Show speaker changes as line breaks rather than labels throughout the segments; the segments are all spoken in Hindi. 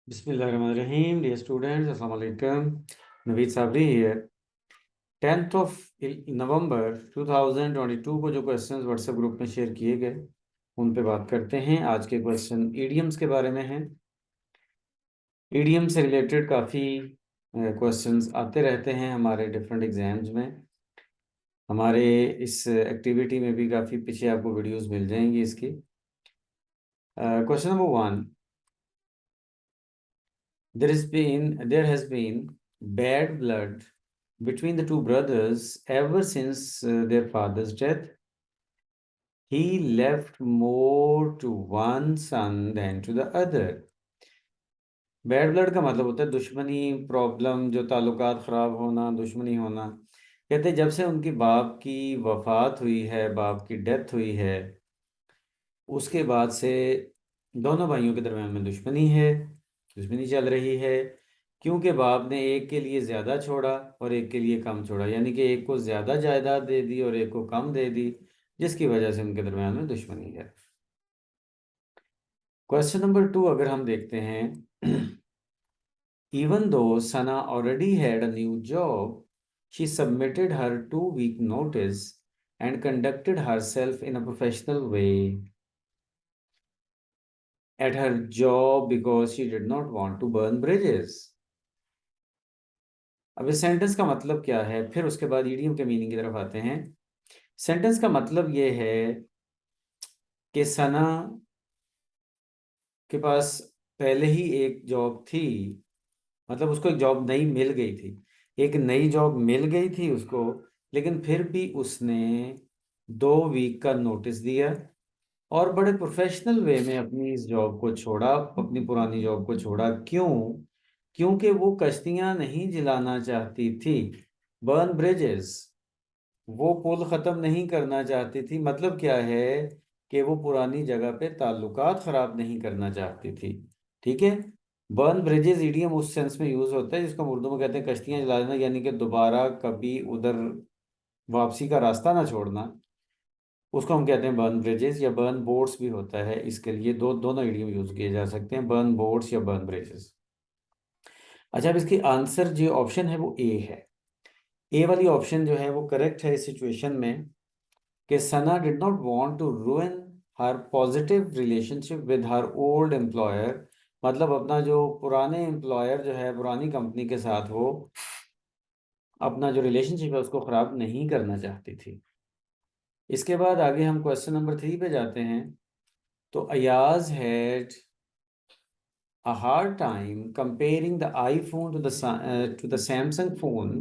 Bismillahirrahmanirrahim. Dear students, Assalamu alaikum. Naveed Sabri here. 10th of November 2022 को जो क्वेश्चंस व्हाट्सएप ग्रुप में शेयर किए गए उन पे बात करते हैं। आज के क्वेश्चन ईडियम्स के बारे में हैं। ईडियम से रिलेटेड काफ़ी क्वेश्चंस आते रहते हैं हमारे डिफरेंट एग्जाम्स में। हमारे इस एक्टिविटी में भी काफ़ी पीछे आपको वीडियोस मिल जाएंगी इसकी। Question number 1, there has been bad blood between the two brothers ever since their father's death. He left more to one son than to the other. Bad blood का मतलब होता है दुश्मनी, प्रॉब्लम, जो ताल्लुकात ख़राब होना, दुश्मनी होना। कहते हैं जब से उनकी बाप की वफ़ात हुई है, बाप की डेथ हुई है, उसके बाद से दोनों भाइयों के दरम्यान में दुश्मनी है, दुश्मनी चल रही है। क्योंकि बाप ने एक के लिए ज़्यादा छोड़ा और एक के लिए कम छोड़ा, यानी कि एक को ज़्यादा जायदाद दे दी और एक को कम दे दी, जिसकी वजह से उनके दरम्यान में दुश्मनी है। क्वेश्चन नंबर 2 अगर हम देखते हैं, even though Sana already had a new job, she submitted her 2 week notice and conducted herself in a professional way at her job because she did not want to burn bridges. अब इस सेंटेंस का मतलब क्या है, फिर उसके बाद ईडियम के मीनिंग की तरफ आते हैं। सेंटेंस का मतलब ये है कि सना के पास पहले ही एक जॉब थी, मतलब उसको एक जॉब नई मिल गई थी, एक नई जॉब मिल गई थी उसको, लेकिन फिर भी उसने 2 week का नोटिस दिया और बड़े प्रोफेशनल वे में अपनी इस जॉब को छोड़ा, अपनी पुरानी जॉब को छोड़ा। क्यों? क्योंकि वो कश्तियां नहीं जलाना चाहती थी, बर्न ब्रिजेस, वो पुल ख़त्म नहीं करना चाहती थी। मतलब क्या है कि वो पुरानी जगह पे ताल्लुकात ख़राब नहीं करना चाहती थी। ठीक है। बर्न ब्रिजेस इडियम उस सेंस में यूज़ होता है जिसको हम उर्दू में कहते हैं कश्तियाँ जला देना, यानी कि दोबारा कभी उधर वापसी का रास्ता ना छोड़ना, उसको हम कहते हैं बर्न ब्रिजेस। या बर्न बोर्ड्स भी होता है, इसके लिए दोनों इडियम यूज़ किए जा सकते हैं, बर्न बोर्ड्स या बर्न ब्रिजेस। अच्छा, अब इसकी आंसर जो ऑप्शन है वो ए है। ए वाली ऑप्शन जो है वो करेक्ट है इस सिचुएशन में कि Sana did not want to ruin her positive relationship with her old employer. मतलब अपना जो पुराने एम्प्लॉयर जो है, पुरानी कंपनी के साथ वो अपना जो रिलेशनशिप है उसको ख़राब नहीं करना चाहती थी। इसके बाद आगे हम क्वेश्चन नंबर 3 पे जाते हैं। तो Ayaz had a hard time comparing the iPhone to the Samsung phone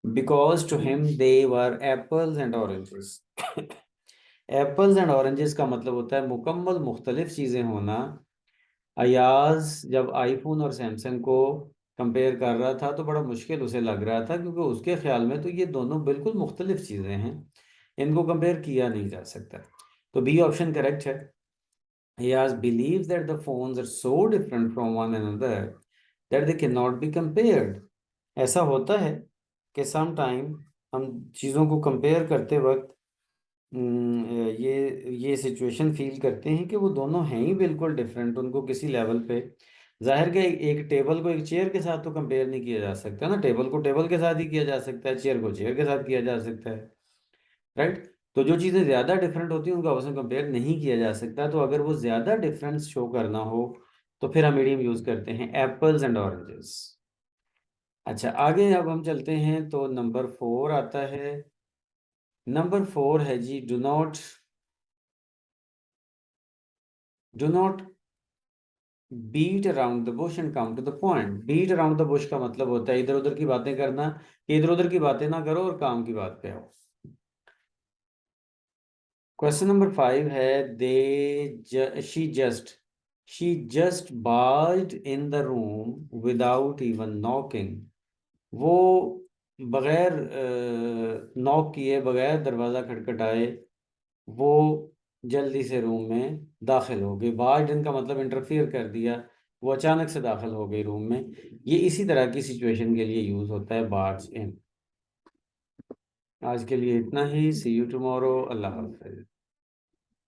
because to him they were apples and oranges. Apples and oranges का मतलब होता है मुकम्मल मुख्तलिफ चीज़ें होना। अयाज जब आईफोन और सैमसंग को कंपेयर कर रहा था तो बड़ा मुश्किल उसे लग रहा था, क्योंकि उसके ख्याल में तो ये दोनों बिल्कुल मुख्तलिफ चीज़ें हैं, इनको कंपेयर किया नहीं जा सकता। तो बी ऑप्शन करेक्ट है। Ayaz believes that the phones are so different from one another that they cannot be compared. ऐसा होता है कि सम टाइम हम चीज़ों को कंपेयर करते वक्त ये सिचुएशन फील करते हैं कि वो दोनों हैं ही बिल्कुल डिफरेंट, उनको किसी लेवल पे जाहिर के एक टेबल को एक चेयर के साथ तो कंपेयर नहीं किया जा सकता ना, टेबल को टेबल के साथ ही किया जा सकता है, चेयर को चेयर के साथ किया जा सकता है, राइट। तो जो चीज़ें ज़्यादा डिफरेंट होती हैं उनको आपस में कंपेयर नहीं किया जा सकता। तो अगर वो ज़्यादा डिफरेंस शो करना हो तो फिर हम मीडियम यूज़ करते हैं एप्पल्स एंड ऑरेंजेस। अच्छा, आगे अब हम चलते हैं तो नंबर 4 आता है। नंबर 4 है जी, do not beat around the bush and come to the point. Beat around the bush का मतलब होता है इधर उधर की बातें करना, कि इधर उधर की बातें ना करो और काम की बात पे आओ। क्वेश्चन नंबर 5 है, she just barged in the room without even knocking. वो बगैर नॉक किए, बगैर दरवाज़ा खटखटाए, वो जल्दी से रूम में दाखिल हो गई। बार्ज्ड इन का मतलब इंटरफियर कर दिया, वो अचानक से दाखिल हो गई रूम में। ये इसी तरह की सिचुएशन के लिए यूज़ होता है बार्ज इन। आज के लिए इतना ही। सी यू टुमारो। अल्लाह हाफ़िज़।